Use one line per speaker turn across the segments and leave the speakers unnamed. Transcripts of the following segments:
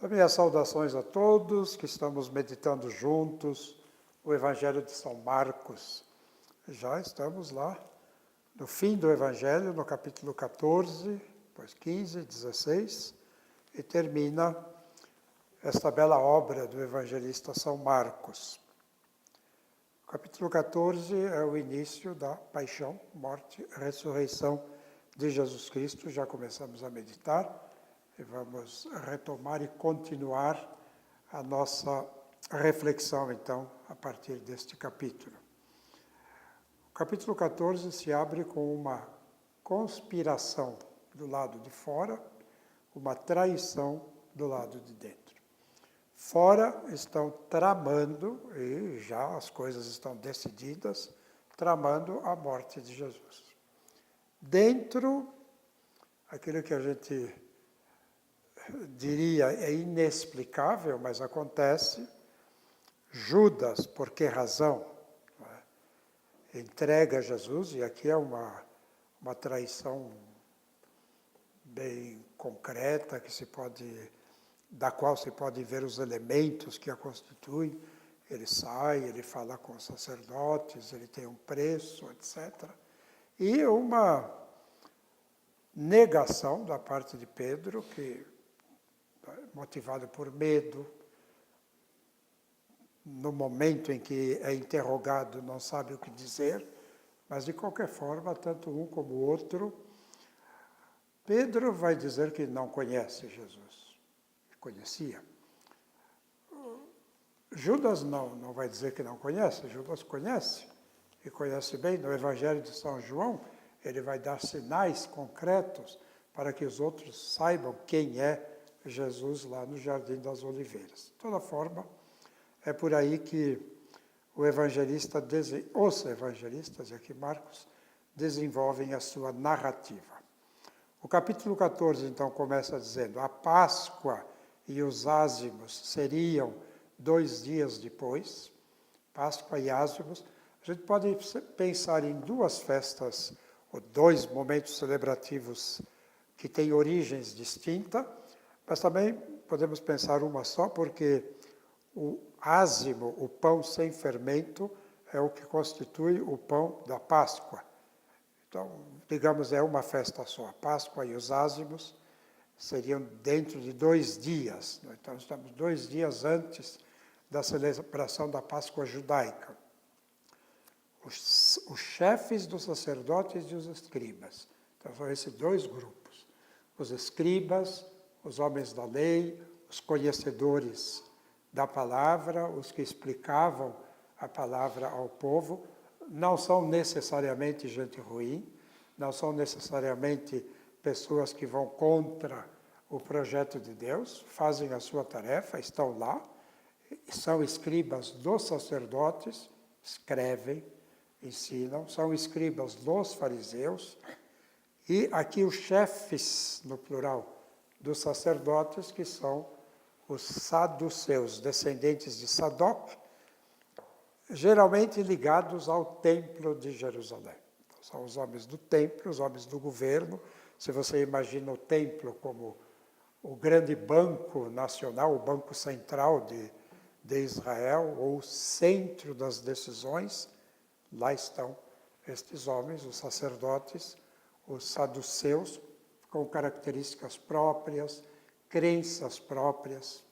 Também as saudações a todos que estamos meditando juntos o Evangelho de São Marcos. Já estamos lá no fim do Evangelho, no capítulo 14, depois 15, 16, e termina esta bela obra do evangelista São Marcos. O capítulo 14 é o início da paixão, morte e ressurreição de Jesus Cristo. Já começamos a meditar e vamos retomar e continuar a nossa reflexão, então, a partir deste capítulo. O capítulo 14 se abre com uma conspiração do lado de fora, uma traição do lado de dentro. Fora estão tramando, e já as coisas estão decididas, tramando a morte de Jesus. Dentro, aquilo que a gente diria é inexplicável, mas acontece. Judas, por que razão? Entrega Jesus, e aqui é uma traição bem concreta, da qual se pode ver os elementos que a constituem. Ele sai, ele fala com os sacerdotes, ele tem um preço, etc. E uma negação da parte de Pedro, que, motivado por medo, no momento em que é interrogado, não sabe o que dizer, mas, de qualquer forma, tanto um como o outro, Pedro vai dizer que não conhece Jesus. Conhecia. Judas não vai dizer que não conhece, Judas conhece, e conhece bem. No Evangelho de São João, ele vai dar sinais concretos para que os outros saibam quem é Jesus lá no Jardim das Oliveiras. De toda forma, é por aí que os evangelistas, e aqui Marcos, desenvolvem a sua narrativa. O capítulo 14, então, começa dizendo: a Páscoa e os ázimos seriam 2 dias depois. Páscoa e ázimos. A gente pode pensar em 2 festas, ou 2 momentos celebrativos que têm origens distintas, mas também podemos pensar uma só, porque o ázimo, o pão sem fermento, é o que constitui o pão da Páscoa. Então, digamos, é uma festa só. A Páscoa e os ázimos seriam dentro de 2 dias. Então, estamos 2 dias antes da celebração da Páscoa judaica. Os chefes dos sacerdotes e os escribas. Então, são esses 2 grupos. Os escribas, os homens da lei, os conhecedores da palavra, os que explicavam a palavra ao povo, não são necessariamente gente ruim, não são necessariamente pessoas que vão contra o projeto de Deus, fazem a sua tarefa, estão lá, são escribas dos sacerdotes, escrevem, ensinam, são escribas dos fariseus, e aqui os chefes, no plural, dos sacerdotes, que são os saduceus, descendentes de Sadoc, geralmente ligados ao templo de Jerusalém. Então, são os homens do templo, os homens do governo. Se você imagina o templo como o grande banco nacional, o banco central de Israel, ou o centro das decisões, lá estão estes homens, os sacerdotes, os saduceus, com características próprias, crenças próprias.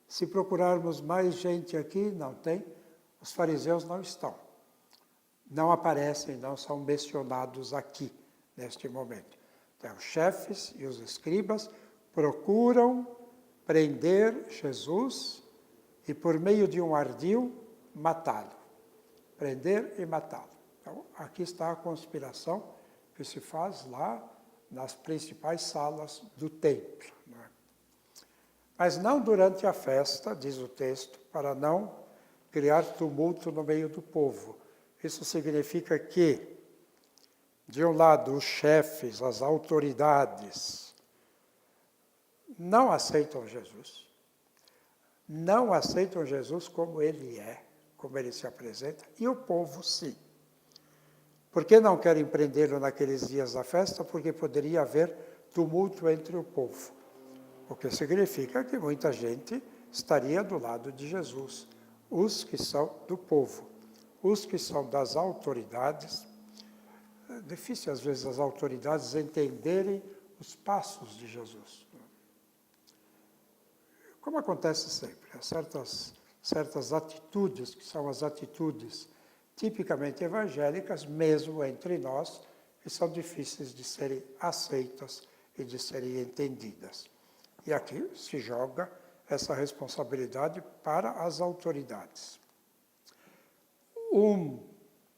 Se procurarmos mais gente aqui, não tem. Os fariseus não estão. Não aparecem, não são mencionados aqui, neste momento. Então, os chefes e os escribas procuram prender Jesus e, por meio de um ardil, matá-lo. Prender e matá-lo. Então, aqui está a conspiração que se faz lá nas principais salas do templo. Né? Mas não durante a festa, diz o texto, para não criar tumulto no meio do povo. Isso significa que, de um lado, os chefes, as autoridades, não aceitam Jesus. Não aceitam Jesus como ele é, como ele se apresenta, e o povo sim. Por que não querem prendê-lo naqueles dias da festa? Porque poderia haver tumulto entre o povo. o que significa que muita gente estaria do lado de Jesus, os que são do povo, os que são das autoridades. É difícil, às vezes, as autoridades entenderem os passos de Jesus. Como acontece sempre, há certas atitudes, que são as atitudes tipicamente evangélicas, mesmo entre nós, que são difíceis de serem aceitas e de serem entendidas. E aqui se joga essa responsabilidade para as autoridades. Um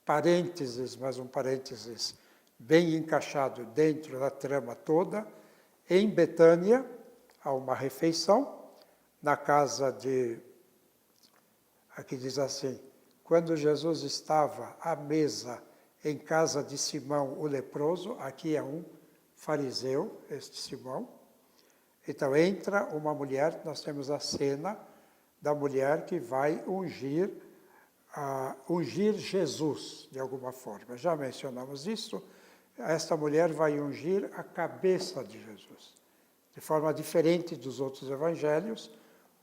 parênteses, mas um parênteses bem encaixado dentro da trama toda, em Betânia, há uma refeição, na casa de, aqui diz assim, quando Jesus estava à mesa em casa de Simão o leproso, aqui é um fariseu, este Simão. Então entra uma mulher, nós temos a cena da mulher que vai ungir Jesus, de alguma forma. Já mencionamos isso. Esta mulher vai ungir a cabeça de Jesus, de forma diferente dos outros evangelhos,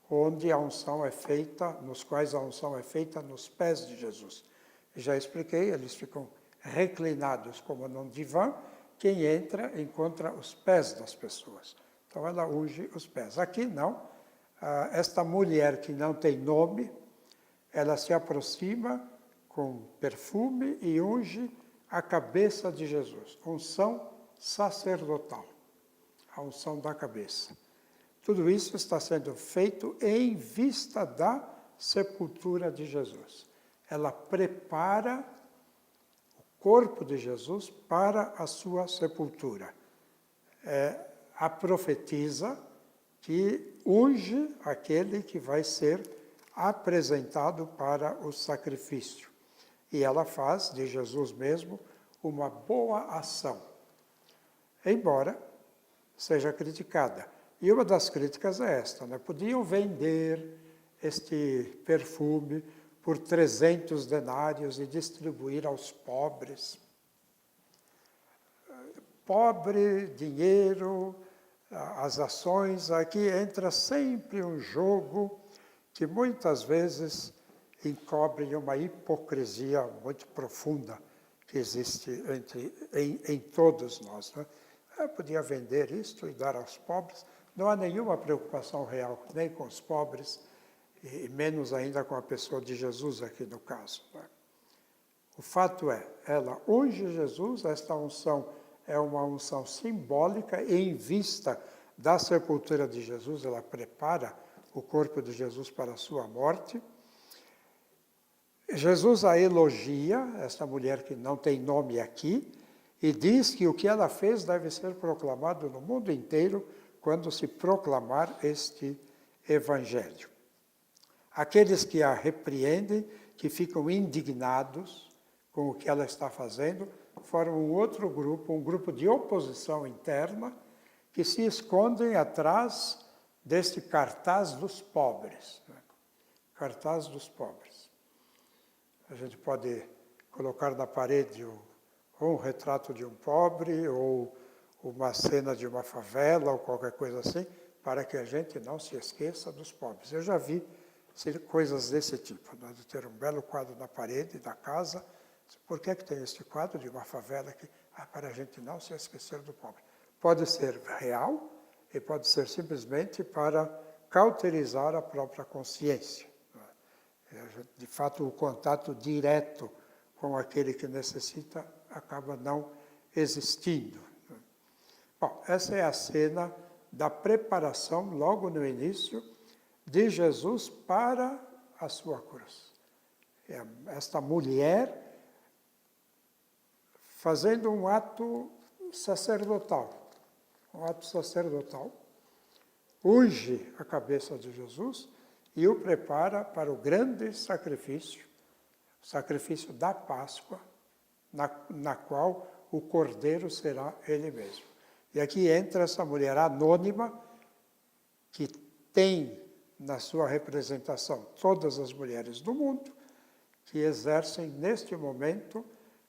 onde a unção é feita, nos quais a unção é feita nos pés de Jesus. Já expliquei, eles ficam reclinados como num divã, quem entra encontra os pés das pessoas. Então ela unge os pés. Aqui não, esta mulher que não tem nome, ela se aproxima com perfume e unge a cabeça de Jesus. Unção sacerdotal, a unção da cabeça. Tudo isso está sendo feito em vista da sepultura de Jesus. Ela prepara o corpo de Jesus para a sua sepultura. A profetisa que unge aquele que vai ser apresentado para o sacrifício. E ela faz de Jesus mesmo uma boa ação, embora seja criticada. E uma das críticas é esta, né? Podiam vender este perfume por 300 denários e distribuir aos pobres. Pobre, dinheiro, as ações, aqui entra sempre um jogo que muitas vezes encobre uma hipocrisia muito profunda que existe em todos nós. Né? Eu podia vender isto e dar aos pobres. Não há nenhuma preocupação real, nem com os pobres, e menos ainda com a pessoa de Jesus aqui no caso. Né? O fato é, ela unge Jesus, esta unção é uma unção simbólica em vista da sepultura de Jesus, ela prepara o corpo de Jesus para a sua morte. Jesus a elogia, esta mulher que não tem nome aqui, e diz que o que ela fez deve ser proclamado no mundo inteiro quando se proclamar este evangelho. Aqueles que a repreendem, que ficam indignados com o que ela está fazendo, formam um outro grupo, um grupo de oposição interna, que se escondem atrás deste cartaz dos pobres. Né? Cartaz dos pobres. A gente pode colocar na parede ou um retrato de um pobre, ou uma cena de uma favela, ou qualquer coisa assim, para que a gente não se esqueça dos pobres. Eu já vi coisas desse tipo, né? De ter um belo quadro na parede da casa. Por que tem este quadro de uma favela aqui? Para a gente não se esquecer do pobre. Pode ser real e pode ser simplesmente para cauterizar a própria consciência. De fato, o contato direto com aquele que necessita acaba não existindo. Bom, essa é a cena da preparação, logo no início, de Jesus para a sua cruz. Esta mulher fazendo um ato sacerdotal, unge a cabeça de Jesus e o prepara para o grande sacrifício, o sacrifício da Páscoa, na qual o Cordeiro será ele mesmo. E aqui entra essa mulher anônima, que tem na sua representação todas as mulheres do mundo, que exercem neste momento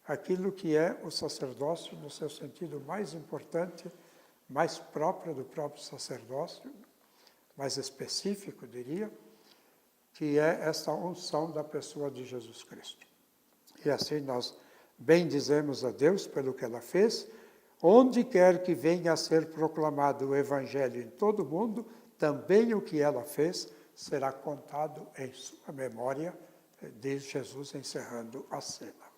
aquilo que é o sacerdócio no seu sentido mais importante, mais próprio do próprio sacerdócio, mais específico, diria, que é esta unção da pessoa de Jesus Cristo. E assim nós bendizemos a Deus pelo que ela fez. Onde quer que venha a ser proclamado o Evangelho em todo o mundo, também o que ela fez será contado em sua memória, diz Jesus encerrando a cena.